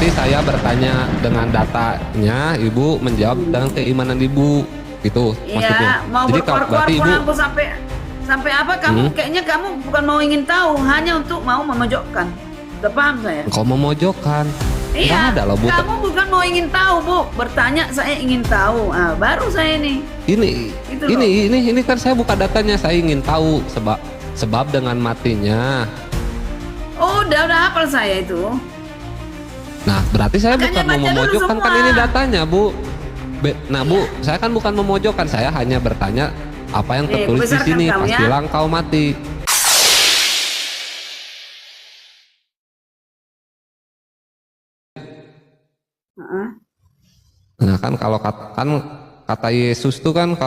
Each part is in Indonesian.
berarti saya bertanya dengan datanya, ibu menjawab dengan keimanan ibu, gitu maksudnya. Iya, mau Jadi berkuar-kuar berarti pun ibu, aku sampai apa kamu kayaknya kamu bukan mau ingin tahu, hanya untuk mau memojokkan. Udah paham saya? kau memojokkan. Nggak Iya, ada loh, Bu. kamu bukan mau ingin tahu, Bu. Bertanya saya ingin tahu. Ah, baru saya ini. Ini Gitu ini kan saya buka datanya, saya ingin tahu sebab dengan matinya. Oh, udah hafal saya itu. Nah, berarti saya Makanya bukan mau baca dulu memojokkan, kan semua. ini datanya, Bu. Nah, Bu, saya kan bukan memojokkan, saya hanya bertanya apa yang Nih, tertulis di besarkan sini. kamu Pas ya. bilang kau mati. Heeh. Nah, kan kalau kata Yesus tuh kan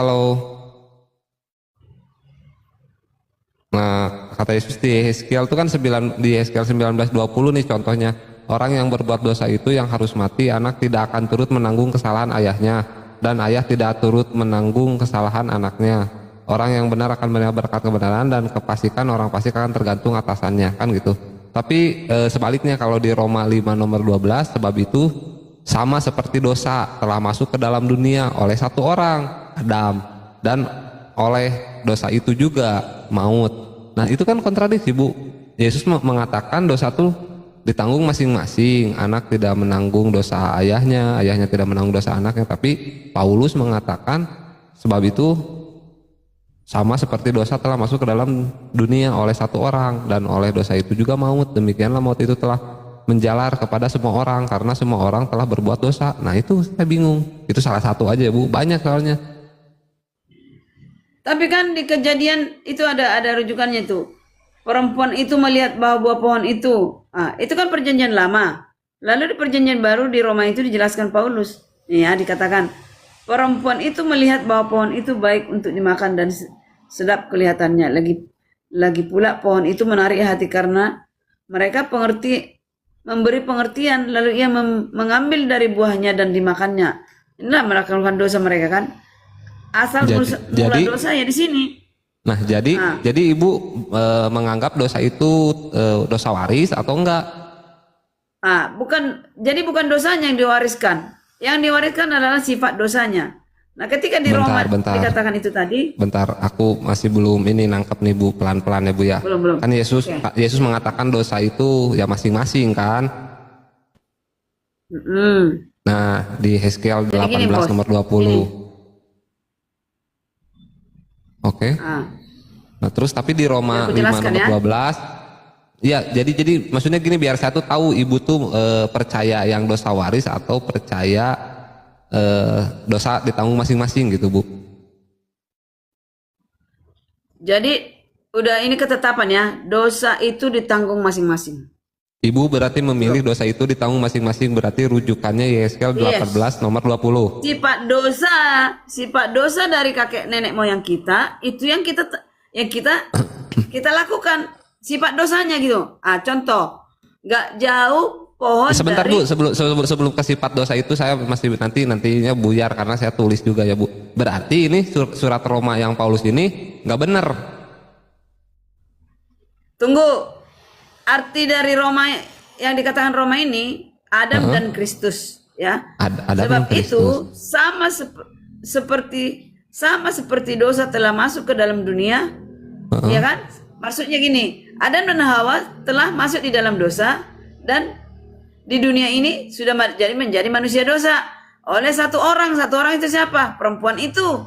kata Yesus di Yeskiel tuh kan di Yeskiel 19:20 nih contohnya. Orang yang berbuat dosa itu yang harus mati, anak tidak akan turut menanggung kesalahan ayahnya, dan ayah tidak turut menanggung kesalahan anaknya. Orang yang benar akan menerima berkat kebenaran, dan kepastikan orang fasik akan tergantung atasannya, kan gitu. Tapi sebaliknya kalau di Roma 5 nomor 12, sebab itu sama seperti dosa telah masuk ke dalam dunia oleh satu orang, Adam, dan oleh dosa itu juga maut. Nah, itu kan kontradiksi, Bu. Yesus mengatakan dosa tuh ditanggung masing-masing, anak tidak menanggung dosa ayahnya, ayahnya tidak menanggung dosa anaknya. Tapi Paulus mengatakan sebab itu sama seperti dosa telah masuk ke dalam dunia oleh satu orang, dan oleh dosa itu juga maut. Demikianlah maut itu telah menjalar kepada semua orang karena semua orang telah berbuat dosa. Nah, itu saya bingung. Itu salah satu aja, Bu. Banyak soalnya. Tapi kan di Kejadian itu ada rujukannya itu. Perempuan itu melihat bahwa buah pohon itu. Ah, itu kan perjanjian lama. Lalu di perjanjian baru di Roma itu dijelaskan Paulus. Ya, dikatakan perempuan itu melihat bahwa pohon itu baik untuk dimakan dan sedap kelihatannya. Lagi pula pohon itu menarik hati karena mereka memberi pengertian, lalu ia mengambil dari buahnya dan dimakannya. Inilah melakukan dosa mereka kan. Asal mula dosa ya di sini. Nah, jadi ibu menganggap dosa itu dosa waris atau enggak? Bukan dosanya yang diwariskan. Yang diwariskan adalah sifat dosanya. Nah, ketika di Roma dikatakan itu tadi. Bentar, aku masih belum ini nangkep nih, Bu, pelan-pelan ya, Bu ya. Belum. Kan Yesus mengatakan dosa itu ya masing-masing kan. Nah, di Yeskiel 18 nomor 20. Oke. Nah, terus tapi di Roma 5 nomor 12, ya jadi maksudnya gini, biar saya tuh tahu ibu tuh percaya yang dosa waris atau percaya dosa ditanggung masing-masing gitu, Bu. Jadi udah ini ketetapan ya, dosa itu ditanggung masing-masing. Ibu berarti memilih dosa itu ditanggung masing-masing, berarti rujukannya Yeskiel 18 nomor 20. Sifat dosa dari kakek nenek moyang kita itu yang kita lakukan, sifat dosanya gitu. Contoh, nggak jauh pohon Sebentar, dari... Bu, sebelum ke sifat dosa itu saya masih nantinya buyar karena saya tulis juga ya, Bu. Berarti ini surat Roma yang Paulus ini nggak benar. Tunggu. Arti dari Roma yang dikatakan Roma ini Adam dan Kristus, ya. Adam Sebab dan Kristus. itu sama seperti dosa telah masuk ke dalam dunia, ya kan? Maksudnya gini, Adam dan Hawa telah masuk di dalam dosa, dan di dunia ini sudah menjadi manusia dosa oleh satu orang itu siapa? Perempuan itu.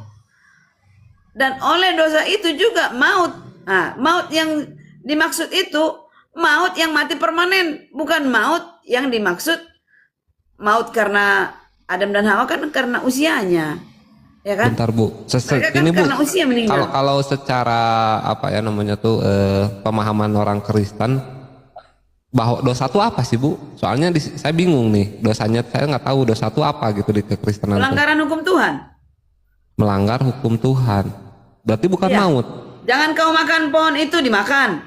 Dan oleh dosa itu juga maut. Maut yang dimaksud itu maut yang mati permanen, bukan maut yang dimaksud maut karena Adam dan Hawa kan karena usianya, ya kan? Bentar, Bu. Ini, Bu, karena usia meninggal. Kalau secara apa ya namanya tuh pemahaman orang Kristen, bahwa dosa itu apa sih, Bu? Soalnya saya bingung nih, dosanya saya nggak tahu dosa itu apa gitu di kekristenan. Pelanggaran hukum Tuhan. Melanggar hukum Tuhan. Berarti bukan maut. Jangan kau makan pohon itu, dimakan.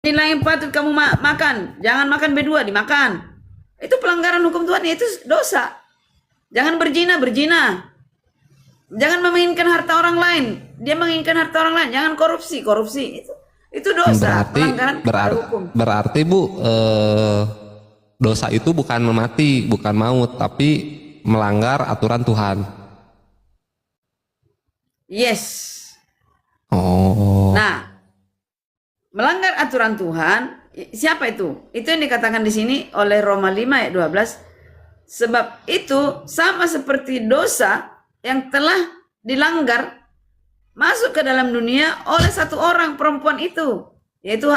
Inilah yang patut kamu makan. Jangan makan B2, dimakan. Itu pelanggaran hukum Tuhan, itu dosa. Jangan berzina. Jangan menginginkan harta orang lain. Dia menginginkan harta orang lain. Jangan korupsi. Itu dosa. Pelanggaran hukum. Berarti, Bu, dosa itu bukan mati, bukan maut, tapi melanggar aturan Tuhan. Yes. Oh. Nah, melanggar aturan Tuhan, siapa itu? Itu yang dikatakan di sini oleh Roma 5 ayat 12. Sebab itu sama seperti dosa yang telah dilanggar masuk ke dalam dunia oleh satu orang, perempuan itu, yaitu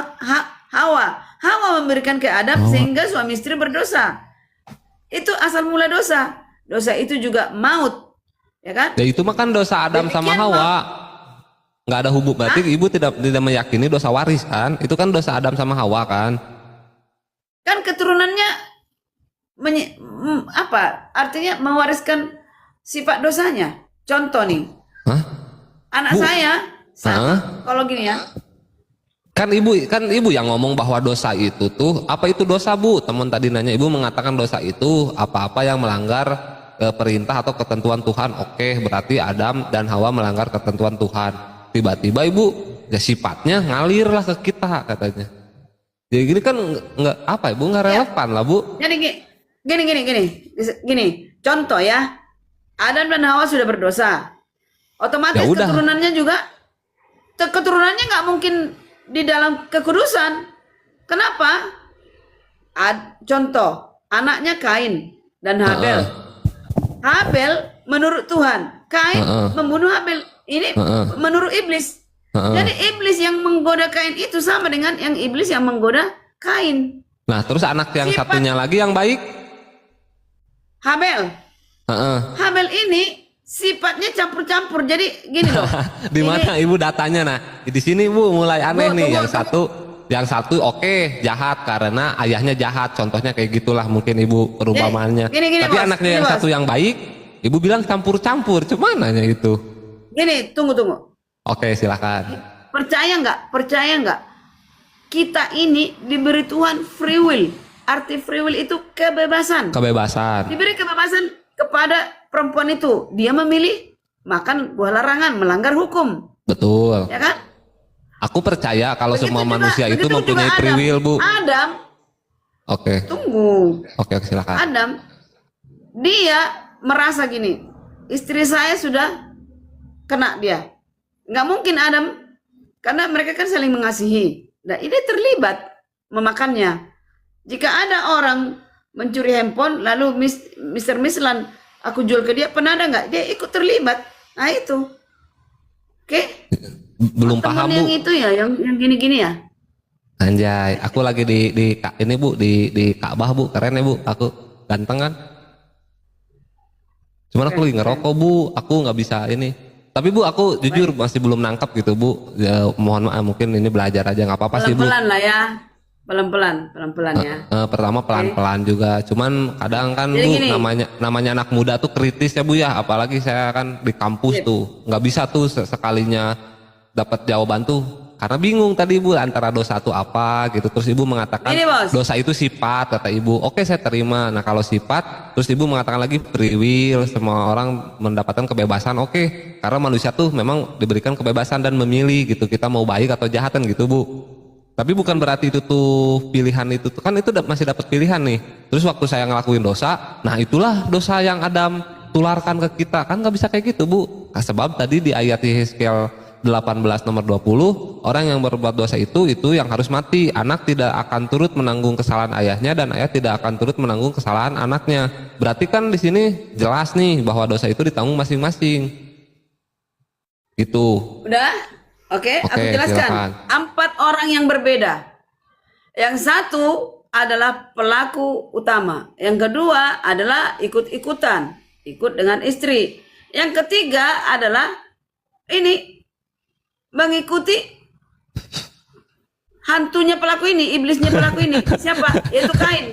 Hawa. Hawa memberikan ke Adam sehingga suami istri berdosa. Itu asal mula dosa. Dosa itu juga maut, ya kan? Ya itu mah kan dosa Adam sama Demikian, Hawa. Nggak ada hubungan, berarti ibu tidak meyakini dosa waris kan? Itu kan dosa Adam sama Hawa kan? Kan keturunannya apa? Artinya mewariskan sifat dosanya. Contoh nih, Hah? anak Bu. saya sama, kalau gini ya. Kan ibu yang ngomong bahwa dosa itu tuh apa itu dosa, Bu? Teman tadi nanya, ibu mengatakan dosa itu apa-apa yang melanggar perintah atau ketentuan Tuhan. Oke, berarti Adam dan Hawa melanggar ketentuan Tuhan. Tiba-tiba ibu ya sifatnya ngalir lah ke kita katanya. Jadi gini kan nggak apa, ibu nggak relevan lah, Bu. Jadi gini. Contoh ya, Adam dan Hawa sudah berdosa. Otomatis Ya udah. keturunannya nggak mungkin di dalam kekudusan. Kenapa? Contoh, anaknya Kain dan Habel. Habel menurut Tuhan, Kain membunuh Habel. Ini menurut iblis. Jadi iblis yang menggoda Kain itu sama dengan yang iblis yang menggoda Kain. Nah, terus anak yang satunya lagi yang baik? Habel. Habel ini sifatnya campur-campur. Jadi gini loh. Di mana ibu datanya? Nah, di sini Bu mulai aneh nih. Yang satu oke, jahat karena ayahnya jahat. Contohnya kayak gitulah mungkin ibu perumpamaannya. Tapi Bos, anaknya yang satu yang baik, ibu bilang campur-campur. Cuman nanya itu. Gini, tunggu. Oke, silakan. Percaya nggak? Kita ini diberi Tuhan free will. Arti free will itu kebebasan. Diberi kebebasan kepada perempuan itu. Dia memilih makan buah larangan, melanggar hukum. Betul. Ya kan? Aku percaya kalau semua manusia itu mempunyai free will, Bu. Adam. Oke. Tunggu. Oke, silakan. Adam, dia merasa gini, istri saya sudah kena dia. Nggak mungkin Adam, karena mereka kan saling mengasihi. Nah, ini terlibat memakannya. Jika ada orang mencuri handphone, lalu Mr. Mislan, aku jual ke dia, pernah ada nggak? Dia ikut terlibat. Nah itu. Oke? Belum paham, Bu. Yang itu ya, yang gini-gini ya. Anjay, aku lagi di ini, Bu, di Ka'bah, Bu. Keren ya, Bu. Aku ganteng kan? Cuman aku lagi ngerokok, Bu. Aku nggak bisa ini. Tapi Bu, aku jujur masih belum nangkap gitu, Bu. Ya, mohon maaf, mungkin ini belajar aja, nggak apa-apa sih, Bu. Pelan-pelan lah ya. Pelan-pelan ya. Pertama pelan-pelan juga. Cuman kadang kan, Bu, namanya anak muda tuh kritis ya, Bu ya. Apalagi saya kan di kampus tuh, nggak bisa tuh sekalinya dapat jawaban tuh. Karena bingung tadi, Bu, antara dosa itu apa gitu. Terus Ibu mengatakan dosa itu sifat, kata Ibu. Oke, saya terima. Nah, kalau sifat, terus Ibu mengatakan lagi free will, semua orang mendapatkan kebebasan. Oke, karena manusia tuh memang diberikan kebebasan dan memilih gitu. Kita mau baik atau jahat kan gitu, Bu. Tapi bukan berarti itu tuh pilihan itu tuh, kan itu masih dapat pilihan nih. Terus waktu saya ngelakuin dosa, nah itulah dosa yang Adam tularkan ke kita. Kan nggak bisa kayak gitu, Bu. Nah, sebab tadi di ayat Yeskiel 18 nomor 20, orang yang berbuat dosa itu yang harus mati. Anak tidak akan turut menanggung kesalahan ayahnya dan ayah tidak akan turut menanggung kesalahan anaknya. Berarti kan di sini jelas nih bahwa dosa itu ditanggung masing-masing. Itu. Udah? Oke, aku jelaskan. Silakan. 4 orang yang berbeda. Yang satu adalah pelaku utama. Yang kedua adalah ikut-ikutan, ikut dengan istri. Yang ketiga adalah ini mengikuti hantunya pelaku ini, iblisnya pelaku ini. Siapa? Yaitu Kain.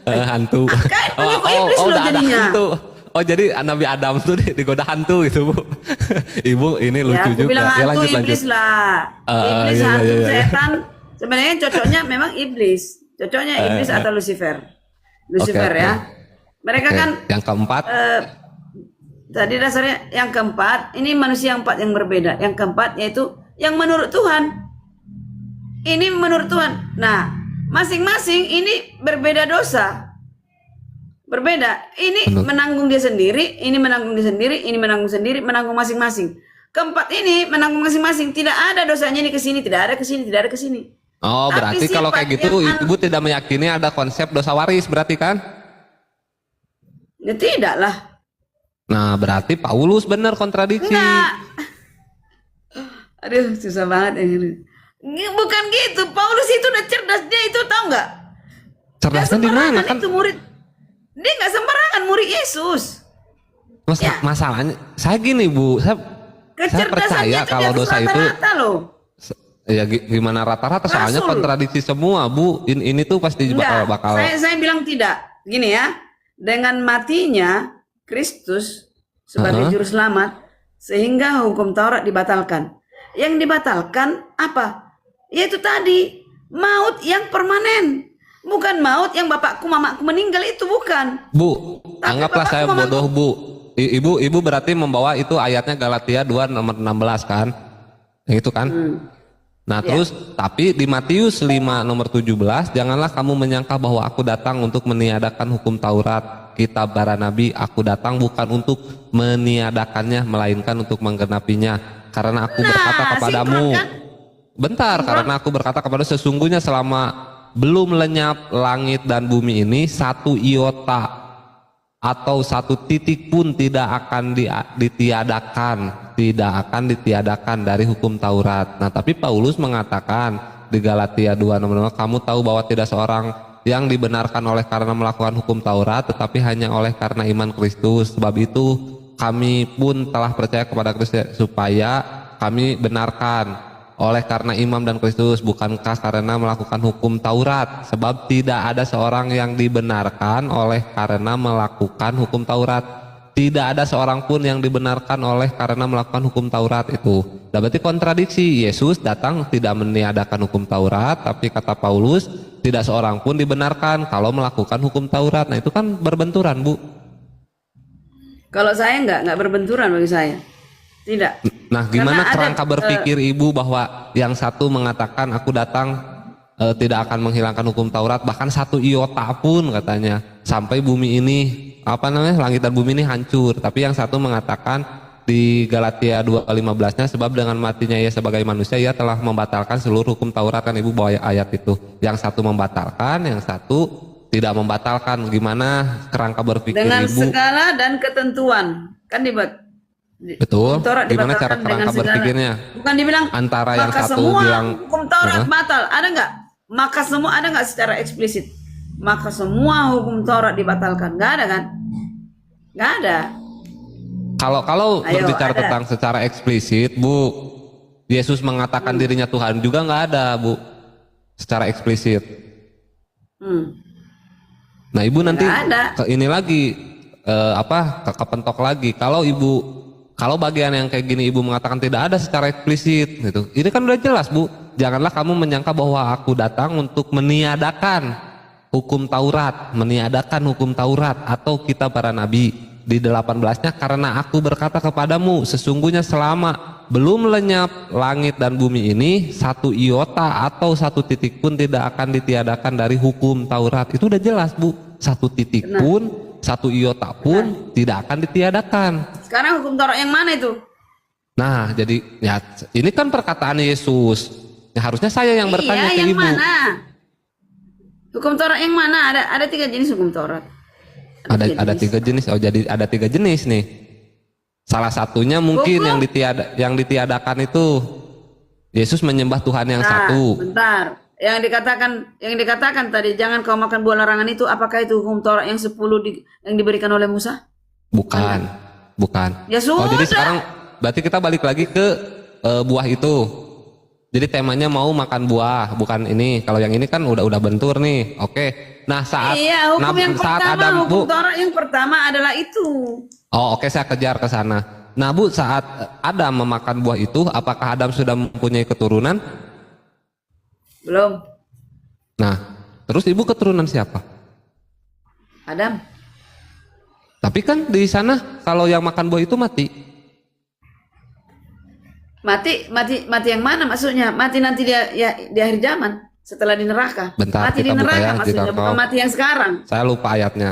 Hantu. Kain mengikuti iblis loh jadinya. Hantu. Oh, jadi Nabi Adam tuh digoda hantu gitu, Bu. Ibu ini lucu juga. Bilang Ya, hantu, lanjut. iblis lah. Iblis, hantu, setan. Sebenarnya cocoknya memang iblis. Cocoknya iblis atau Lucifer. Lucifer ya. Mereka kan yang keempat. Tadi dasarnya yang keempat, ini manusia yang 4 yang berbeda. Yang keempat yaitu yang menurut Tuhan. Ini menurut Tuhan. Nah, masing-masing ini berbeda dosa. Berbeda. Ini Betul. menanggung dia sendiri, ini menanggung dia sendiri, ini menanggung sendiri, menanggung masing-masing. Keempat ini menanggung masing-masing. Tidak ada dosanya ini ke sini, tidak ada ke sini, tidak ada ke sini. Oh, Tapi berarti kalau sifat kayak gitu yang ibu tidak meyakini ada konsep dosa waris berarti kan? Ya tidak lah. Nah, berarti Paulus benar kontradiksi. Enggak. Aduh, susah banget ini. Bukan gitu. Paulus itu udah cerdas, dia itu tahu nggak? Nggak Cerdasnya di mana sembarangan kan? itu murid. Dia nggak sembarangan murid Yesus. Masalahnya saya gini, Bu. Saya Kecerdasannya percaya itu di kalau atas dosa itu rata-rata loh. ya gimana rata-rata soalnya Rasul. kontradiksi semua, Bu. Ini tuh pasti Enggak, bakal saya bilang tidak. Gini ya, dengan matinya Kristus sebagai Heeh. juru selamat, sehingga hukum Taurat dibatalkan. Yang dibatalkan apa? Yaitu tadi, maut yang permanen. Bukan maut yang bapakku, mamaku meninggal, itu bukan. Bu, anggaplah Bapak saya cuma bodoh, Bu. Ibu berarti membawa itu ayatnya Galatia 2 nomor 16 kan? Yang itu kan? Nah, terus tapi di Matius 5 nomor 17, janganlah kamu menyangka bahwa aku datang untuk meniadakan hukum Taurat, kitab para nabi. Aku datang bukan untuk meniadakannya, melainkan untuk menggenapinya. Karena aku berkata kepadamu, sinkron kan? bentar, karena aku berkata kepada sesungguhnya selama belum lenyap langit dan bumi ini, satu iota atau satu titik pun tidak akan ditiadakan dari hukum Taurat. Nah, tapi Paulus mengatakan di Galatia 2 nomor 5, kamu tahu bahwa tidak seorang yang dibenarkan oleh karena melakukan hukum Taurat, tetapi hanya oleh karena iman Kristus. Sebab itu kami pun telah percaya kepada Kristus supaya kami benarkan oleh karena imam dan Kristus, bukankah karena melakukan hukum Taurat? Sebab tidak ada seorang yang dibenarkan oleh karena melakukan hukum Taurat. Tidak ada seorang pun yang dibenarkan oleh karena melakukan hukum Taurat itu. Nah, berarti kontradiksi. Yesus datang tidak meniadakan hukum Taurat, tapi kata Paulus tidak seorang pun dibenarkan kalau melakukan hukum Taurat. Nah, itu kan berbenturan, Bu. Kalau saya nggak berbenturan bagi saya. Tidak. Nah, gimana Karena kerangka berpikir ibu bahwa yang satu mengatakan aku datang tidak akan menghilangkan hukum Taurat, bahkan satu iota pun katanya, sampai bumi ini langit dan bumi ini hancur. Tapi yang satu mengatakan di Galatia 2:15-nya, sebab dengan matinya ia sebagai manusia ia telah membatalkan seluruh hukum Taurat, kan ibu bawa ayat itu. Yang satu membatalkan, yang satu tidak membatalkan. Gimana kerangka berpikir dengan ibu? segala dan ketentuan kan Betul. Taurat Gimana cara dibatalkan dengan kerangka segala. berpikirnya? Bukan dibilang Antara yang maka satu semua bilang hukum Taurat batal, ada nggak? Maka semua ada nggak secara eksplisit? Maka semua hukum Taurat dibatalkan, nggak ada kan? Nggak ada. Kalau Ayo, berbicara ada. tentang secara eksplisit, Bu, Yesus mengatakan dirinya Tuhan juga nggak ada, Bu, secara eksplisit. Nah, ibu nanti ada. ini lagi kepentok lagi. Kalau bagian yang kayak gini ibu mengatakan tidak ada secara eksplisit, gitu. Ini kan udah jelas, Bu. Janganlah kamu menyangka bahwa aku datang untuk meniadakan hukum Taurat, atau kitab para nabi. Di 18-nya, karena aku berkata kepadamu, sesungguhnya selama belum lenyap langit dan bumi ini, satu iota atau satu titik pun tidak akan ditiadakan dari hukum Taurat. Itu udah jelas, Bu. Satu titik pun, satu iota pun tidak akan ditiadakan. Sekarang hukum Taurat yang mana itu? Nah, jadi ya ini kan perkataan Yesus. Ya, harusnya saya yang bertanya ke yang ibu. mana? Hukum Taurat yang mana? Ada 3 jenis hukum Taurat. Ada 3 jenis. Oh, jadi ada 3 jenis nih. Salah satunya mungkin yang ditiadakan itu Yesus menyembah Tuhan yang satu. Bentar. Yang dikatakan tadi jangan kau makan buah larangan itu, apakah itu hukum Taurat yang 10 yang diberikan oleh Musa? Bukan. Ya sudah. Oh, jadi sekarang berarti kita balik lagi ke buah itu. Jadi temanya mau makan buah, bukan ini. Kalau yang ini kan udah bentur nih. Oke. Nah, saat hukum yang saat pertama, Adam, hukum Bu. Taurat yang pertama adalah itu. Oh, oke, saya kejar ke sana. Nah, Bu, saat Adam memakan buah itu, apakah Adam sudah mempunyai keturunan? Belum. Nah, terus ibu keturunan siapa? Adam. Tapi kan di sana kalau yang makan buah itu mati. Mati yang mana maksudnya? Mati nanti dia ya di akhir zaman. setelah di neraka. Bentar, Mati di kita buka neraka ya, maksudnya, jika bukan kau- mati yang sekarang. Saya lupa ayatnya.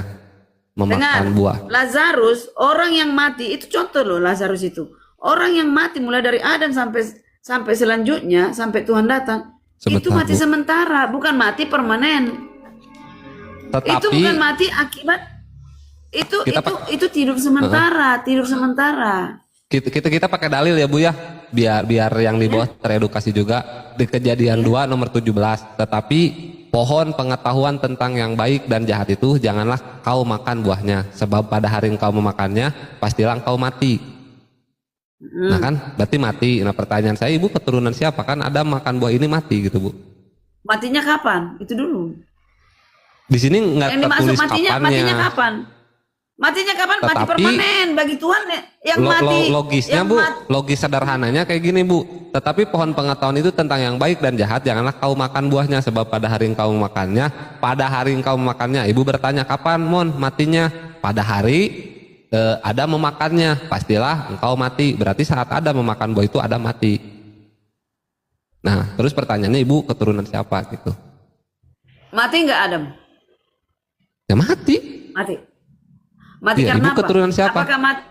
Memakan Dengar, buah. Lazarus, orang yang mati, itu contoh loh Lazarus itu. Orang yang mati mulai dari Adam sampai selanjutnya, sampai Tuhan datang, itu Sebentar, mati Bu. sementara, bukan mati permanen. Itu Tetapi bukan mati akibat itu tidur sementara, tidur sementara. kita pakai dalil ya Bu ya, biar yang di bawah teredukasi juga. Di Kejadian 2 nomor 17. Tetapi pohon pengetahuan tentang yang baik dan jahat itu janganlah kau makan buahnya, sebab pada hari engkau memakannya pastilah engkau mati. Nah kan berarti mati. Nah pertanyaan saya, ibu keturunan siapa? Kan ada makan buah ini mati gitu Bu. Matinya kapan? Itu dulu. Di sini nggak Yang dimaksud tertulis matinya kapannya. kapan? Matinya kapan? Mati Tetapi, permanen bagi Tuhan yang mati. Logisnya yang Bu, logis sederhananya kayak gini Bu. Tetapi pohon pengetahuan itu tentang yang baik dan jahat janganlah kau makan buahnya, sebab pada hari engkau memakannya, ibu bertanya kapan Mon matinya? Pada hari ada memakannya, pastilah engkau mati. Berarti saat ada memakan buah itu ada mati. Nah terus pertanyaannya, ibu keturunan siapa gitu? Mati nggak Adam? Ya mati. Mati Iya, karena ibu keturunan apa? siapa? Apakah mati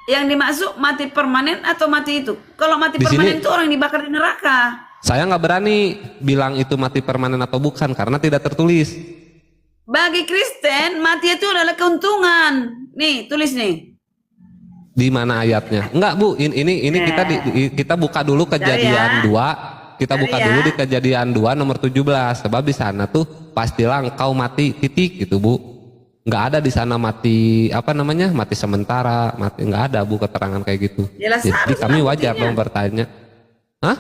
yang dimaksud mati permanen atau mati itu? Kalau mati Di permanen sini- itu orang dibakar di neraka. Saya nggak berani bilang itu mati permanen atau bukan karena tidak tertulis. Bagi Kristen mati itu adalah keuntungan. Nih tulis nih. Di mana ayatnya? Enggak Bu, ini kita buka dulu Kejadian 2. Kita Cari buka ya. dulu di Kejadian 2 nomor 17. Sebab di sana tuh pastilah engkau mati titik gitu Bu. Nggak ada di sana mati mati sementara, mati nggak ada Bu keterangan kayak gitu. Jelas Jadi harus kami lah wajar buktinya. dong bertanya. Hah?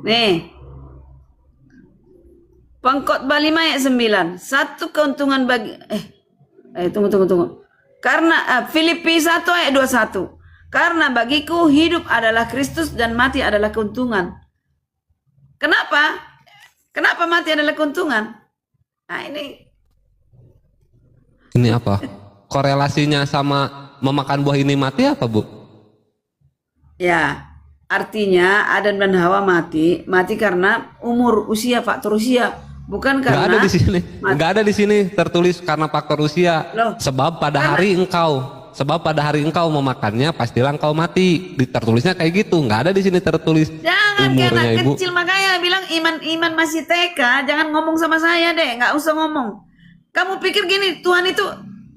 Nih. Pengkhotbah 5 ayat 9. Satu keuntungan bagi tunggu. Karena Filipi 1 ayat 21. Karena bagiku hidup adalah Kristus dan mati adalah keuntungan. Kenapa? Kenapa mati adalah keuntungan? Nah, Ini apa? Korelasinya sama memakan buah ini mati apa Bu? ya, artinya Adam dan Hawa mati karena faktor usia, bukan Nggak karena ada di sini. Nggak ada di sini tertulis karena faktor usia. Loh, Sebab pada hari engkau memakannya pastilah engkau mati. Tertulisnya kayak gitu. Nggak ada di sini tertulis jangan kayak umurnya anak ibu. kecil, makanya bilang iman masih TK, jangan ngomong sama saya deh, nggak usah ngomong. Kamu pikir gini, Tuhan itu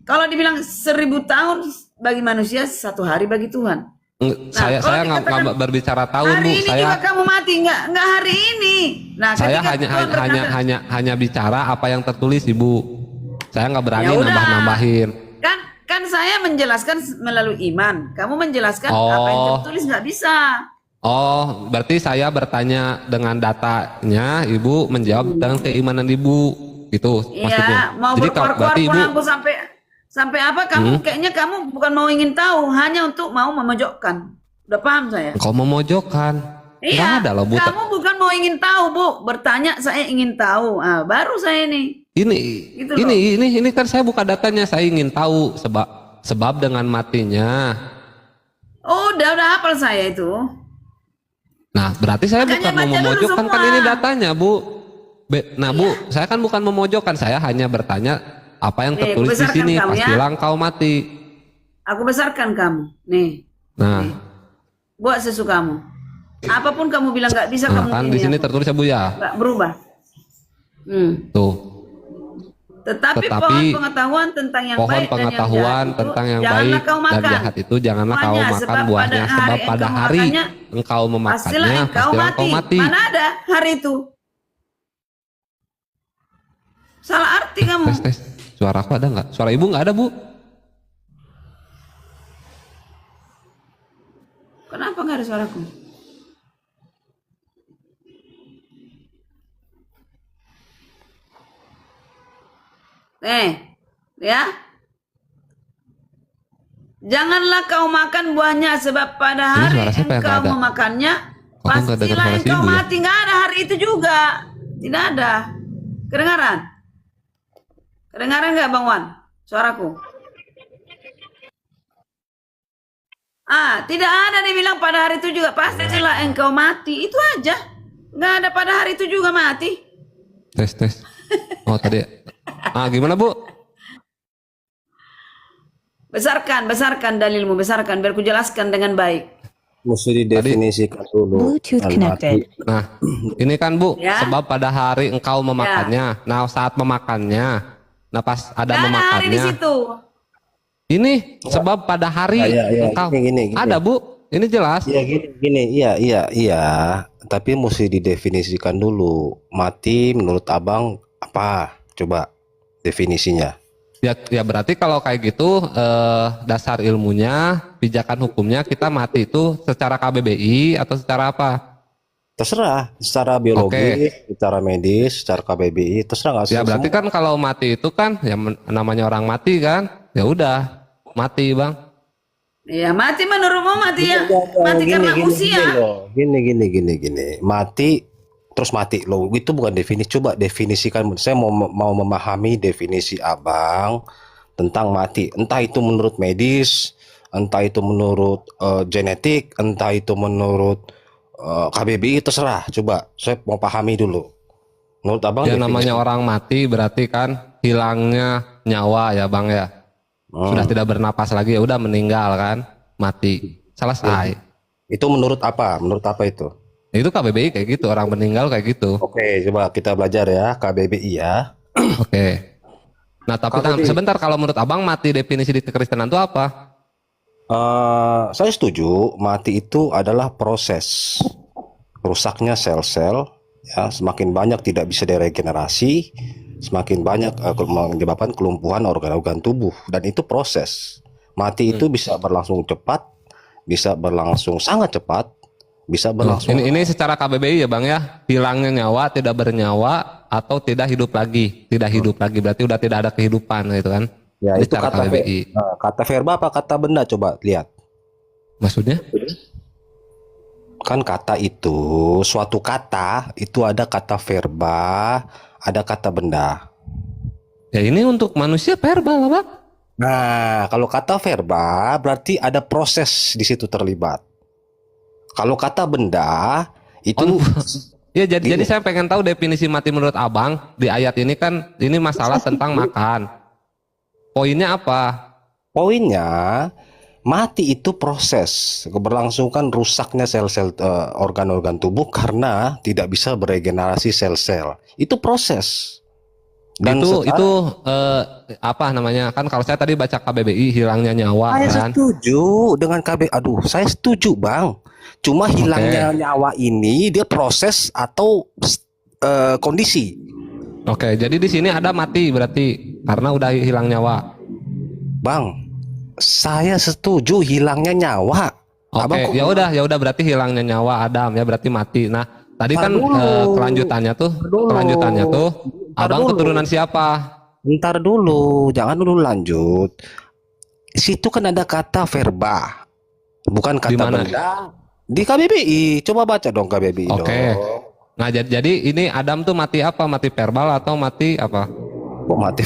kalau dibilang 1000 tahun bagi manusia, 1 hari bagi Tuhan. Saya kalau nggak dikatakan berbicara tahun Bu. Hari ini juga kamu mati, nggak hari ini. Nah, Saya ketika Tuhan berkata, hanya bicara apa yang tertulis Ibu. Saya nggak berani Ya udah. nambah-nambahin. kan saya menjelaskan melalui iman, kamu menjelaskan apa yang tertulis nggak bisa. Oh, berarti saya bertanya dengan datanya, Ibu menjawab dengan keimanan Ibu, gitu maksudnya. Iya, mau Jadi berkuar-kuar berarti Ibu, aku sampai apa kamu kayaknya kamu bukan mau ingin tahu, hanya untuk mau memojokkan. Udah paham saya? kau memojokkan. Nggak Iya, ada loh Bu. kamu bukan mau ingin tahu, Bu. Bertanya, saya ingin tahu. Ah, baru saya ini. Gitu Ini kan saya buka datanya, saya ingin tahu sebab dengan matinya. Oh, udah hafal saya itu. Nah, berarti saya Makanya bukan mau baca dulu memojokkan, kan semua. ini datanya, Bu. Bu, saya kan bukan memojokkan, saya hanya bertanya apa yang Nih, tertulis di besarkan sini, kamu ya. pastilah engkau mati. Aku besarkan kamu. Nih, Nah, buat sesukamu. Apapun kamu bilang nggak bisa, kamu kan ini di sini aku. tertulis ya Bu ya. Nggak berubah. Tuh. Tetapi Tetapi pohon pengetahuan tentang yang pohon baik pengetahuan dan tentang yang janganlah baik kau dan makan. jahat itu janganlah kau Buahnya, makan sebab buahnya, pada sebab hari pada engkau hari memakannya, engkau pastilah memakannya engkau pastilah engkau mati. Mana ada hari itu? Salah arti kamu. Tes. Suara aku ada nggak? Suara ibu nggak ada Bu? Kenapa nggak ada suaraku? Ya. Janganlah kau makan buahnya, sebab pada Ini hari suara siapa yang engkau nggak ada? memakannya, Kok aku nggak dengar pastilah suara si engkau ibu ya? mati. Nggak ada hari itu juga. Tidak ada. Kedengaran? Kedengaran nggak Bang Wan? Suaraku? Tidak ada dibilang pada hari itu juga pastilah engkau mati. Itu aja. Nggak ada pada hari itu juga mati. Tes. Oh tadi. Gimana Bu? Besarkan dalilmu, besarkan biar ku jelaskan dengan baik. Mesti didefinisikan dulu. Bluetooth Al-mati. connected. Nah, ini kan Bu, Ya. sebab pada hari engkau memakannya. Nah, saat memakannya, nah pas ada Nggak ada hari di memakannya. situ. Ini sebab pada hari Ya, engkau. gini. Ada Bu, ini jelas. Iya gini, iya. Tapi mesti didefinisikan dulu. Mati menurut abang apa? Coba definisinya. Ya berarti kalau kayak gitu dasar ilmunya, pijakan hukumnya kita mati itu secara KBBI atau secara apa? Terserah, secara biologis, secara medis, secara KBBI, terserah nggak sih? Ya berarti kan kalau mati itu kan ya namanya orang mati kan, ya udah mati Bang. Ya mati menurutmu mati ya? Mati karena usia. Gini. Mati terus mati loh. Itu bukan definisi. Coba definisikan. Saya mau memahami definisi abang tentang mati. Entah itu menurut medis, entah itu menurut genetik, entah itu menurut KBBI, terserah. Coba saya mau pahami dulu. Menurut abang Ya definisi. namanya orang mati berarti kan hilangnya nyawa ya Bang ya. Sudah tidak bernapas lagi ya udah meninggal kan, mati. Selesai. Itu menurut apa? Menurut apa itu? Ya, itu KBBI kayak gitu, orang meninggal kayak gitu. Oke, coba kita belajar ya KBBI ya. Oke. Nah, tapi sebentar kalau menurut Abang mati definisi di kekristenan itu apa? Saya setuju, mati itu adalah proses rusaknya sel-sel, ya, semakin banyak tidak bisa diregenerasi, semakin banyak menyebabkan kelumpuhan organ-organ tubuh, dan itu proses. Mati itu bisa berlangsung cepat, bisa berlangsung sangat cepat, bisa berlangsung. Ini secara KBBI ya Bang ya, hilangnya nyawa, tidak bernyawa atau tidak hidup lagi, berarti udah tidak ada kehidupan gitu kan? Ya, itu secara kata KBBI. kata verba apa kata benda, coba lihat. Maksudnya? Kan kata itu, suatu kata itu ada kata verba, ada kata benda. Ya ini untuk manusia verbal lah Bang. Nah, kalau kata verba berarti ada proses di situ terlibat. Kalau kata benda itu Ya jadi saya pengen tahu definisi mati menurut Abang di ayat ini kan ini masalah tentang makan. Poinnya apa? poinnya mati itu proses keberlangsungan rusaknya sel-sel organ-organ tubuh karena tidak bisa beregenerasi sel-sel. Itu proses. Dan itu apa namanya? Kan kalau saya tadi baca KBBI hilangnya nyawa saya kan. setuju dengan KB. Aduh, saya setuju, Bang. Cuma hilangnya nyawa ini dia proses atau kondisi. Oke, jadi di sini ada mati berarti karena udah hilang nyawa. Bang, saya setuju hilangnya nyawa. Oke, ya udah berarti hilangnya nyawa Adam ya berarti mati. Nah, tadi kan kelanjutannya tuh Abang keturunan siapa? Ntar dulu, jangan dulu lanjut. Situ kan ada kata verba, bukan kata benda. Di KBBI, coba baca dong KBBI. Oke. Nah jadi ini Adam tuh mati apa? Mati verbal atau mati apa? Kok mati?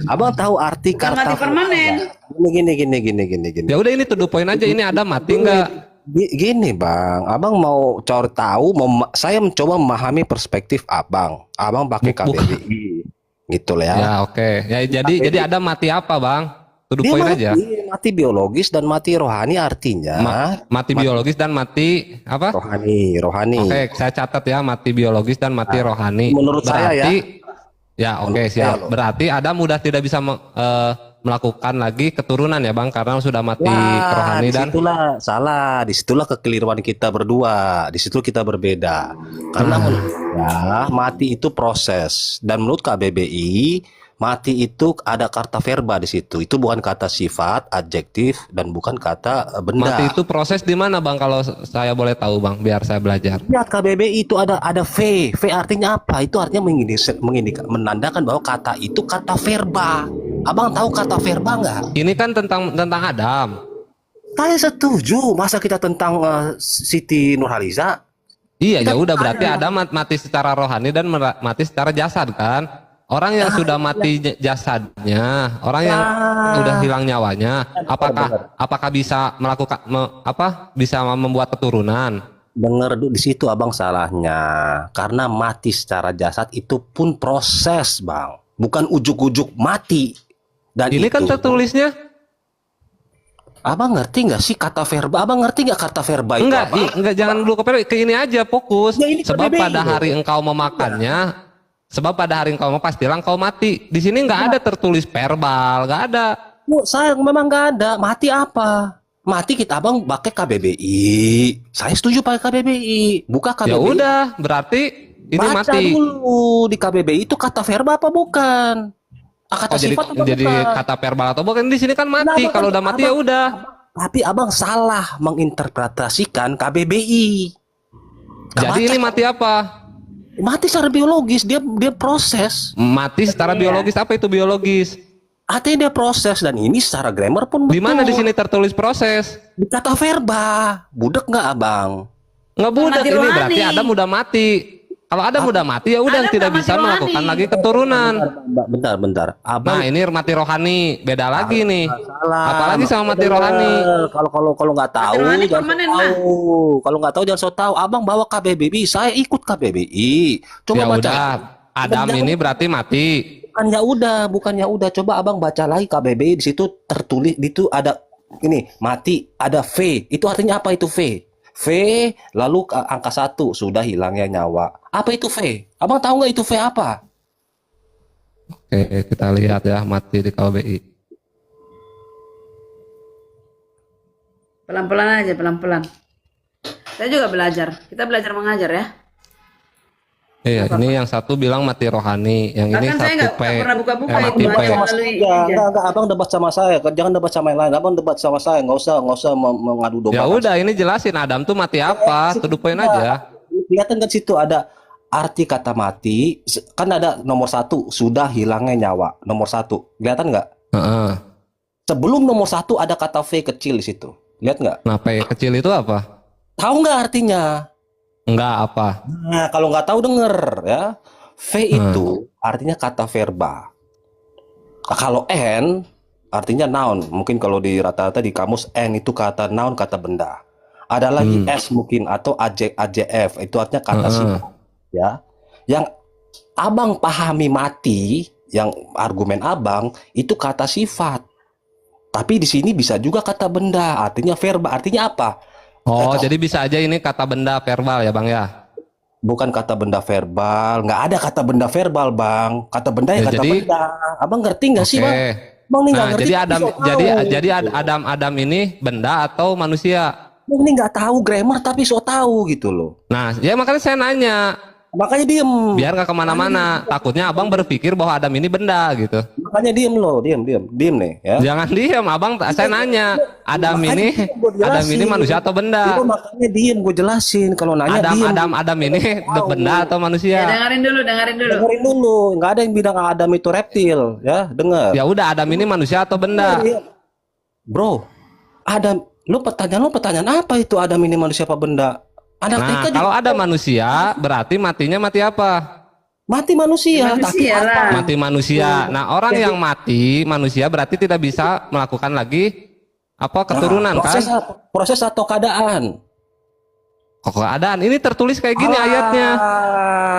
Abang tahu arti Bukan kata mati permanen. Gini. Ya udah ini to the point aja, ini Adam mati enggak? Gini Bang, Abang mau cari tahu, saya mencoba memahami perspektif Abang. Abang pakai KBBI, gitu lah ya. Ya oke. Ya jadi Adam mati apa Bang? To the point aja. Mati biologis dan mati rohani artinya. Mati biologis dan mati apa? Rohani. Oke, saya catat ya, mati biologis dan mati rohani. Menurut saya ya. Ya oke, siap. Berarti Adam udah tidak bisa melakukan lagi keturunan ya Bang karena sudah mati rohani dan disitulah salah, disitulah kekeliruan kita berdua, disitu kita berbeda. Karena menurut saya mati itu proses dan menurut KBBI mati itu ada kata verba di situ. Itu bukan kata sifat, adjektif dan bukan kata benda. Mati itu proses di mana Bang kalau saya boleh tahu Bang biar saya belajar. Lihat KBBI itu ada V. V artinya apa? Itu artinya menandakan bahwa kata itu kata verba. Abang tahu kata verba nggak? Ini kan tentang Adam. Saya setuju. Masa kita tentang Siti Nurhaliza? Iya, ya udah berarti Adam mati secara rohani dan mati secara jasad kan? Orang yang sudah mati jasadnya, orang yang udah hilang nyawanya, apakah bisa melakukan bisa membuat keturunan? Dengar di situ abang salahnya. Karena mati secara jasad itu pun proses bang, bukan ujuk-ujuk mati. Dan Ini kan itu, tertulisnya abang ngerti nggak sih kata verba? Abang ngerti nggak kata verba itu apa? enggak, jangan dulu ke ini aja fokus. Ya, ini Sebab KBBI pada loh. hari engkau memakannya, sebab pada hari engkau pastilah engkau mati. Di sini nggak ada tertulis verbal, nggak ada. Bu, saya memang nggak ada. Mati apa? Mati kita abang pakai KBBI. Saya setuju pakai KBBI. Buka KBBI. Ya udah, berarti ini Baca mati. dulu di KBBI itu kata verba apa bukan? Kata Oh, sifat apa jadi bukan? kata verbal atau bukan, di sini kan mati. Kenapa Kalau kan udah mati ya udah. Tapi abang salah menginterpretasikan KBBI. Jadi ini mati apa? Mati secara biologis, dia proses. Mati secara Iya. biologis. Apa itu biologis? Artinya dia proses, dan ini secara grammar pun Di mana di betul. sini tertulis proses? Di kata verba. Budek nggak abang? Nggak budak, Mati ini rohani. berarti Adam udah mati. Kalau Adam udah mati ya udah Adam tidak nggak bisa mati melakukan rohani. lagi keturunan. Bentar. Abang Nah, ini mati rohani, beda lagi nih. salah. Apalagi sama mati Bener. rohani. Kalau nggak tahu, rohani jangan permanen, sok tahu. Kalau nggak tahu jangan sok tahu. Abang bawa KBBI, saya ikut KBBI. Coba Ya baca. udah, Adam Jangan- ini berarti mati. bukan ya udah. Coba abang baca lagi KBBI, di situ tertulis, itu ada ini mati, ada V. Itu artinya apa itu V? V lalu angka 1 sudah hilangnya nyawa. Apa itu V? Abang tahu nggak itu V apa? Oke, kita lihat ya mati di KBBI. Pelan-pelan aja, pelan-pelan. Saya juga belajar. Kita belajar mengajar ya. Iya, ini yang satu bilang mati rohani, yang ini Bahkan saya satu nggak P. pernah buka-buka mati itu, P. baca. Sama Melalui saya. meja. Enggak, abang debat sama saya, jangan debat sama yang lain. Abang debat sama saya, nggak usah mengadu domba. Ya udah, ini jelasin Adam tuh mati apa, to the point aja. Kelihatan kan situ ada arti kata mati, kan ada nomor 1 sudah hilangnya nyawa, nomor 1 kelihatan nggak? Heeh. Sebelum nomor 1 ada kata V kecil di situ, lihat nggak? Nah, P kecil itu apa? Tahu nggak artinya? Enggak apa. Nah, kalau nggak tahu denger ya. V itu artinya kata verba. Kalau N artinya noun. Mungkin kalau di rata-rata di kamus N itu kata noun, kata benda. Ada lagi S mungkin atau AJF itu artinya kata sifat. Ya. Yang abang pahami mati, yang argumen abang itu kata sifat. Tapi di sini bisa juga kata benda, artinya verba. Artinya apa? Oh, jadi bisa aja ini kata benda verbal ya, Bang ya? Bukan kata benda verbal, nggak ada kata benda verbal bang. Kata benda ya, Ya, kata jadi- benda. Abang ngerti nggak sih Oke. bang? Bang ini nggak Nah, ngerti. jadi tapi Adam sok tahu. Adam ini benda atau manusia? Bang ini nggak tahu grammar tapi so tahu gitu loh. Nah, ya makanya saya nanya, Makanya diem. biar nggak kemana-mana. Takutnya Abang berpikir bahwa Adam ini benda gitu. Makanya diem loh, diem nih ya. Jangan diam, Abang. Saya nanya, Adam Makanya ini gua jelasin. Adam ini manusia atau benda? Itu makanya diem, gue jelasin. Kalau nanya diem. Adam ini benda atau Ya, manusia? dengerin dulu. Dengerin dulu, nggak ada yang bilang Adam itu reptil, ya denger. Ya udah, Adam ini manusia atau benda? Iya. Bro, Adam, lu pertanyaan apa itu Adam ini manusia apa benda? Anak Nah, TK juga kalau ada manusia, berarti matinya mati apa? mati manusia, tapi Manusia lah. apa? Mati manusia. Nah, orang yang mati manusia berarti tidak bisa melakukan lagi apa keturunan kan? Proses atau keadaan? Kok keadaan ini tertulis kayak gini ayatnya.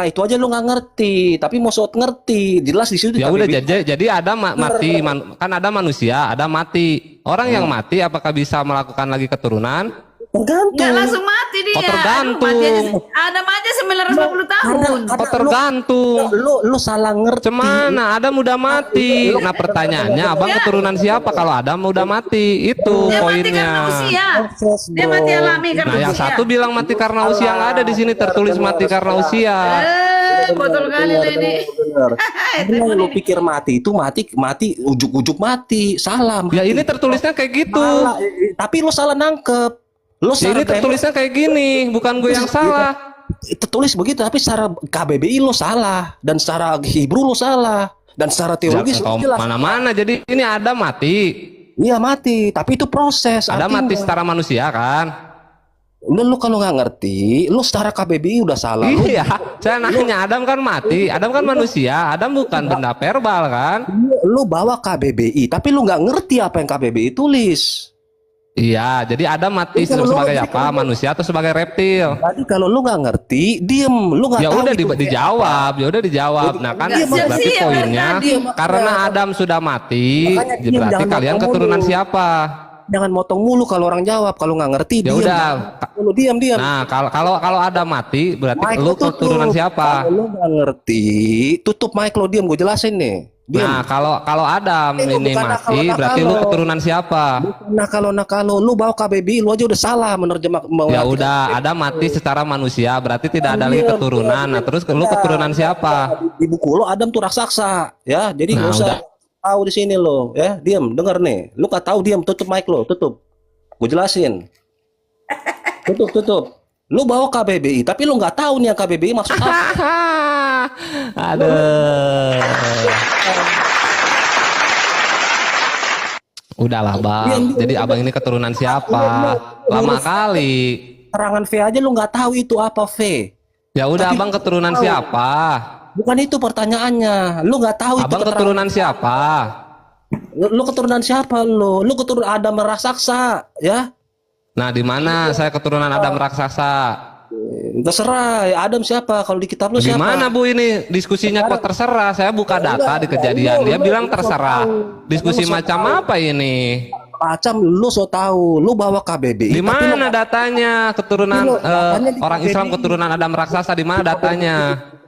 Itu aja lu nggak ngerti, tapi mau soal ngerti, jelas di situ. Ya udah, KBBI. jadi ada mati kan ada manusia, ada mati. Orang yang mati apakah bisa melakukan lagi keturunan? Tergantung. Nggak langsung mati dia. Oh, tergantung. Aduh, mati aja. Adam aja 950 tahun. Karena Oh, tergantung. lu salah ngerti. Cemana Adam udah mati. Nah, pertanyaannya Abang keturunan siapa kalau Adam udah mati? Itu Dia mati poinnya. karena usia. Proses, Dia bro. mati alami karena Nah, yang usia. satu bilang mati karena usia, nggak ada di sini tertulis mati karena usia. Betul kali lah ini. Bener. Karena lu pikir mati itu mati ujuk-ujuk mati, salah. Ya ini tertulisnya kayak gitu. Salah. Tapi lu salah nangkep. Lu Ya ini tertulisnya kayak gini, bukan gue yang salah. tertulis begitu, tapi secara KBBI lo salah, dan secara Hebrew lo salah, dan secara teologis lo Jangan jelas. mana-mana. Jadi ini ada mati. Iya mati, tapi itu proses. Ada artinya. mati secara manusia kan? Lu kalau nggak ngerti, lu secara KBBI udah salah. Lu, Iya, saya nanya Adam kan mati, Adam kan manusia, Adam bukan benda verbal kan? lu bawa KBBI, tapi lu nggak ngerti apa yang KBBI tulis. Iya, jadi Adam mati Jadi kalau sebagai lu- apa? Manusia atau sebagai reptil? Berarti kalau lu nggak ngerti, diem. Lu nggak Ya tahu udah itu kayak dijawab, ya udah dijawab. Nah kan Nggak berarti siap-siap poinnya dari tadi. karena Adam sudah mati, Makanya diem, berarti jangan kalian motong keturunan mulu. siapa? Jangan motong mulu kalau orang jawab. Kalau nggak ngerti, Ya diem. udah. Lu diam. Nah kalau Adam mati, berarti Mic lu lu tutup. keturunan siapa? Kalau lu nggak ngerti, tutup mic lo, diam. Gue jelasin nih. Diam. Nah kalau Adam Lu ini bukan mati, nakal-nakal berarti lu lo. keturunan siapa? Nah kalau lu bawa KBBI, lu aja udah salah menerjemah. Ya udah, Adam mati secara manusia, berarti tidak ada lagi keturunan. Nah terus lu keturunan siapa? Di buku lo Adam tuh raksasa, ya. Jadi Nah, nggak usah udah. tahu di sini lo, ya. Diam, denger nih. Lu nggak tahu, diam. Tutup mic lo, tutup. Gue jelasin. Tutup. Lu bawa KBBI, tapi lu nggak tahu nih yang KBBI maksud apa. Aduh. Udahlah bang, jadi abang ini keturunan siapa? Lama kali. Terangan V aja lu nggak tahu itu apa V. Ya udah Tapi abang keturunan tahu. siapa? Bukan itu pertanyaannya. Lu nggak tahu itu Abang keterangan. keturunan siapa? Lu keturunan siapa lu? Lu keturunan Adam raksasa, ya? Nah di mana saya keturunan Adam raksasa? Terserah, ya Adam siapa? Kalau di kitab lu Di siapa? mana bu ini diskusinya kok terserah? Saya buka data di kejadian. Dia bilang terserah. Diskusi macam apa ini? Macam lu so tahu, lu bawa KBBI. Di tapi lu mana datanya keturunan datanya di orang Islam KBBI. keturunan Adam raksasa? Di mana datanya?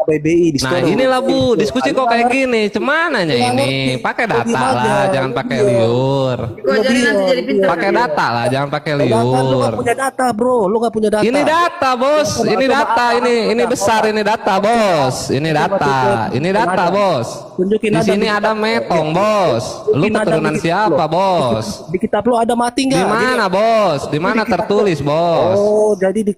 KBBI di Nah store. inilah bu, diskusi kok kayak gini, cemananya ini, pakai data lah, jangan pakai liur, Gua jadi nanti jadi pintar. pakai data lah, jangan pakai Lu liur. nggak punya data, bro. Lu nggak punya data. Ini data bos, ini data, ini besar, ini data bos, ini data bos. Tunjukin Di Adam sini ada metong bos, lu Tunjukin Adam keturunan di kitab siapa lu. bos? Di kitab lu ada mati nggak? Di mana bos? Di mana tertulis bos? Oh, jadi di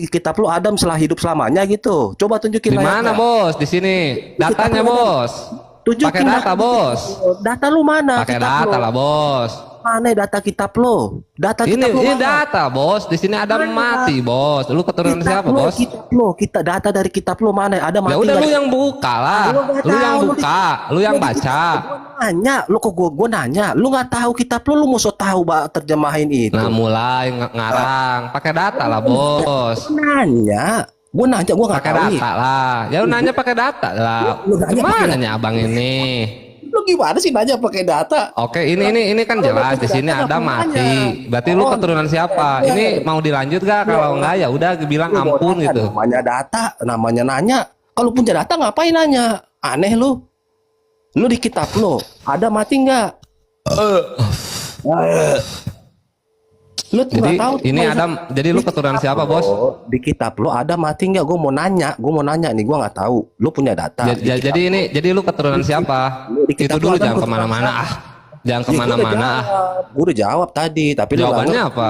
kitab lu Adam setelah hidup selamanya gitu. Coba tunjukin Di layarnya. mana bos? Di sini datanya bos. Tunjukin Pakai data bos. Data lu mana? Pakai Kitab data lu. lah bos. Mana data kitab lu? Data Ini kitab lu ini mana? data bos. Di sini ada mati bos. Lu keturunan Kitab siapa lu, bos? Kitab lu, kita data dari kitab lu mana? Ada mati Ya udah nggak? lu yang buka lah. Lu nggak Lu yang tahu, lu buka. Lu yang baca. Gua nanya, lu kok gua nanya, lu nggak tahu kitab lu mau so tahu terjemahin itu. Nah mulai ngarang. Pakai data lah bos. Gua nanya, gua nggak Pakai tahu nih. data lah. Ya lu nanya pakai data lah. Lu nanya Gimana pakai nya abang ini? Lu gimana sih nanya pakai data? Oke, ini kan jelas di sini ada mati. Berarti lu keturunan siapa? Ini mau dilanjut gak? Kalau enggak ya udah bilang ampun gitu. Namanya data, namanya nanya. Kalau punya data ngapain nanya? Aneh lu. Lu di kitab lu ada mati nggak? Lu tuh Jadi nggak tahu. ini Adam, jadi lu keturunan siapa bos? Di kitab lu ada mati nggak? Gue mau nanya nih, gue nggak tahu. Lu punya data. Di kitab Jadi ini, jadi lu keturunan siapa? Di kitab Itu lu dulu ada jangan keturunan kemana-mana siapa? ah. Jangan Gue kemana-mana ah. udah jawab tadi, tapi lu nggak Jawabannya ngerti. apa?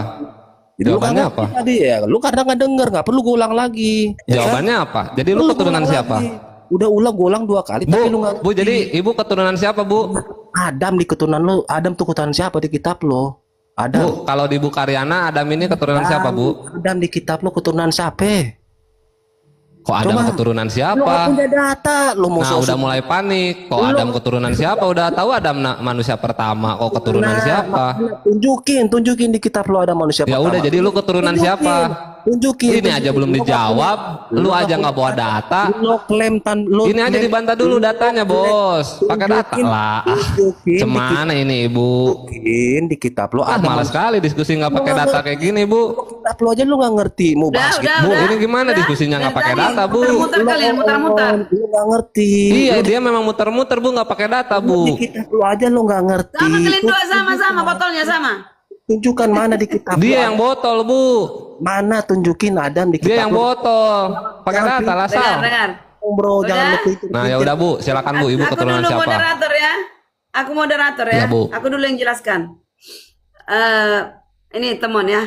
Jadi lu Jawabannya nggak apa? ngerti tadi ya. Lu kadang nggak denger, nggak perlu gue ulang lagi. Ya kan? Jawabannya apa? Jadi lu keturunan ulang siapa? lagi. Udah gue ulang 2 kali, tapi lu nggak. Bu, jadi ibu keturunan siapa bu? Adam di keturunan lu, Adam tuh keturunan siapa di kitab lu? Adam. Bu, kalau di Bu Karyana Adam ini keturunan siapa bu? Adam di kitab lu keturunan siapa? Kok Adam Coba. keturunan Lu nggak siapa? punya data, lu mau Nah sosok- udah mulai panik. Kok Adam keturunan siapa? Udah tahu Adam manusia pertama. Kok keturunan Nah, siapa? tunjukin di kitab lu ada manusia Ya pertama. udah jadi lu keturunan siapa? Tunjukin. Ini aja belum dijawab. Lu aja nggak bawa data. Lu klaim lu Ini aja dibantah dulu datanya bos. Pakai data lah. Ah, Tunjukin Cemana ini ibu? di kitab lu Ah ada malas sekali diskusi nggak pakai data kayak gini bu. kitab lu aja lu nggak ngerti mau bahas gitu. Bu ini gimana diskusinya nggak pakai data bu? Muter-muter kalian, muter-muter. Lu nggak ngerti. Iya dia memang muter-muter bu nggak pakai data Di bu. kitab lu aja lu nggak ngerti. Sama kalian dua sama-sama botolnya sama. Tunjukkan mana di kitab lu. Dia yang botol bu. Mana tunjukin Adam di kitab Dia yang lu. botol. Pakai data lah Dengar, sal. dengar. Bro, jangan Udah? lu pikir. Nah ya udah bu, silakan bu. Ibu Aku keturunan dulu siapa? moderator ya. Aku moderator ya. Ya, Bu. Aku dulu yang jelaskan. Ini teman ya.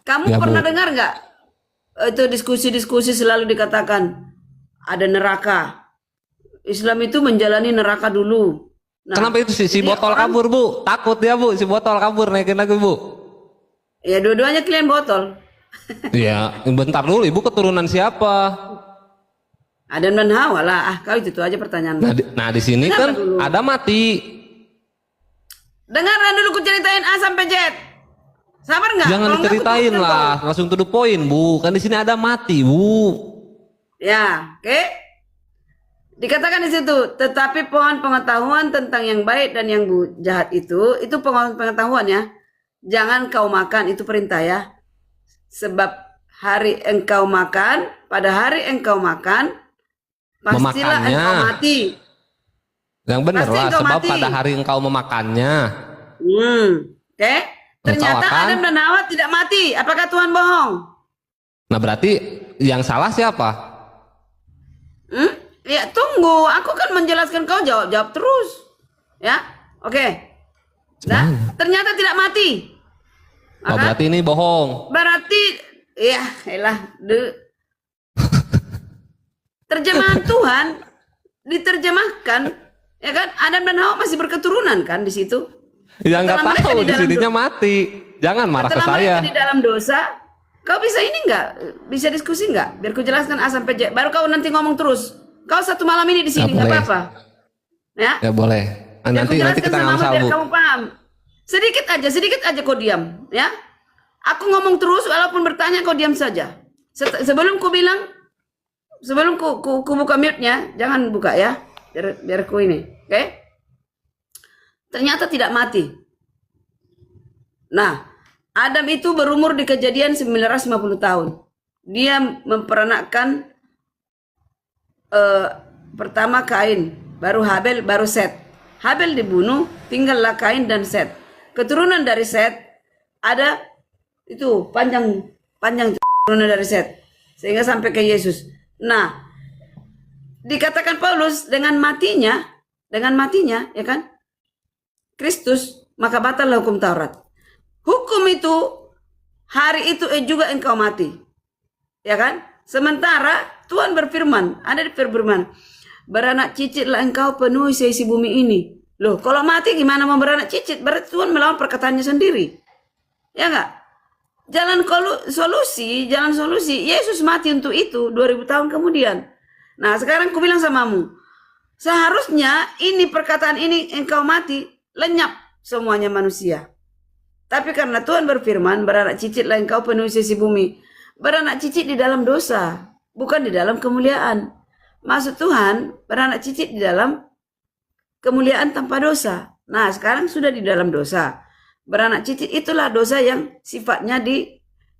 Kamu Ya, Bu. pernah dengar nggak itu diskusi-diskusi selalu dikatakan ada neraka. Islam itu menjalani neraka dulu. Nah, Kenapa itu si jadi botol orang- kabur bu? Takut dia bu, si botol kabur naikin lagi bu. Ya dua-duanya kalian botol. Iya, bentar dulu. Ibu keturunan siapa? Adam dan Hawa lah. Ah, kau itu aja pertanyaan. Nah di sini Kenapa kan dulu? ada mati. Dengarkan dulu ku ceritain A sampai Z. Sabar nggak? Jangan Kalau nggak, aku diceritain teruskan lah, kau. langsung to the point, Bu. Kan di sini ada mati, Bu. Ya, oke. Dikatakan di situ, tetapi pohon pengetahuan tentang yang baik dan yang jahat itu pohon pengetahuan ya. Jangan kau makan, itu perintah ya. Sebab pada hari engkau makan, pastilah Memakannya. engkau mati. Yang benar Pasti lah, engkau sebab mati. pada hari engkau memakannya. Oke. Ternyata akan- Adam dan Hawa tidak mati. Apakah Tuhan bohong? Nah berarti yang salah siapa? Ya tunggu, aku kan menjelaskan, kau jawab terus. Ya, oke. Nah, ternyata tidak mati. Oh berarti ini bohong. Berarti, ya elah, terjemahan Tuhan diterjemahkan, ya kan? Adam dan Hawa masih berketurunan kan di situ. Ya nggak Setelah mereka tahu di di dalam sininya mati. Jangan marah ke Setelah saya. mereka di dalam dosa, kau bisa ini nggak? Bisa diskusi nggak? Biar ku jelaskan A sampai J. Baru kau nanti ngomong terus. Kau satu malam ini di sini, Nggak nggak boleh. apa-apa. Ya. Ya boleh. Ah, Biar ku nanti jelaskan kita sama ngamsal, biar Bu. kamu paham. Sedikit aja kau diam, ya. Aku ngomong terus, walaupun bertanya kau diam saja. Sebelum ku bilang, sebelum ku buka mute-nya, jangan buka ya, biar ku ini, oke? Ternyata tidak mati. Nah, Adam itu berumur di Kejadian 950 tahun. Dia memperanakkan pertama Kain, baru Habel, baru Set. Habel dibunuh, tinggallah Kain dan Set. Keturunan dari Set ada itu panjang keturunan dari Set sehingga sampai ke Yesus. Nah, dikatakan Paulus dengan matinya ya kan, Kristus, maka batallah hukum Taurat. Hukum itu hari itu juga engkau mati. Ya kan? Sementara Tuhan berfirman, ada di firman, beranak cicitlah engkau penuhi seisi bumi ini. Loh, kalau mati gimana mau beranak cicit? Berarti Tuhan melawan perkataannya sendiri. Ya enggak? Jalan solusi, Yesus mati untuk itu 2000 tahun kemudian. Nah, sekarang ku bilang samamu, seharusnya ini perkataan ini engkau mati, lenyap semuanya manusia. Tapi karena Tuhan berfirman, beranak cicitlah engkau penuhi sisi bumi. Beranak cicit di dalam dosa, bukan di dalam kemuliaan. Maksud Tuhan, beranak cicit di dalam kemuliaan tanpa dosa. Nah, sekarang sudah di dalam dosa. Beranak cicit itulah dosa yang sifatnya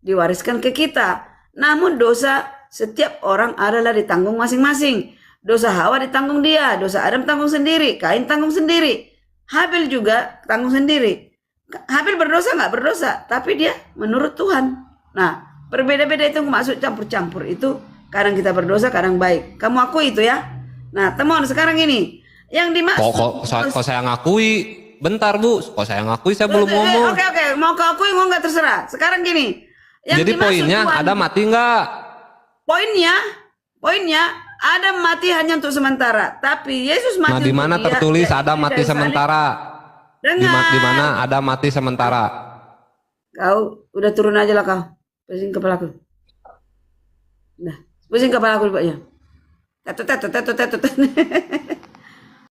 diwariskan ke kita. Namun dosa setiap orang adalah ditanggung masing-masing. Dosa Hawa ditanggung dia, dosa Adam tanggung sendiri, Kain tanggung sendiri, Habel juga tanggung sendiri. Habel berdosa nggak berdosa, tapi dia menurut Tuhan. Nah, berbeda-beda itu maksud campur-campur itu. Kadang kita berdosa, kadang baik. Kamu akui itu ya. Nah, teman sekarang ini yang dimaksud. Kok saya ngakui? Bentar Bu, kok saya ngakui saya belum ngomong. Oke, mau kau akui mau nggak terserah. Sekarang gini. Yang Jadi dimaksud poinnya Tuhan, ada mati nggak? Poinnya Adam mati hanya untuk sementara, tapi Yesus mati Nah, di mana untuk dia, tertulis yaitu ada di mati kayu salib. sementara? Di mana ada mati sementara? Kau udah turun aja lah kau. Pusing kepalaku. Nah, pusing kepalaku Pak ya. Tetut.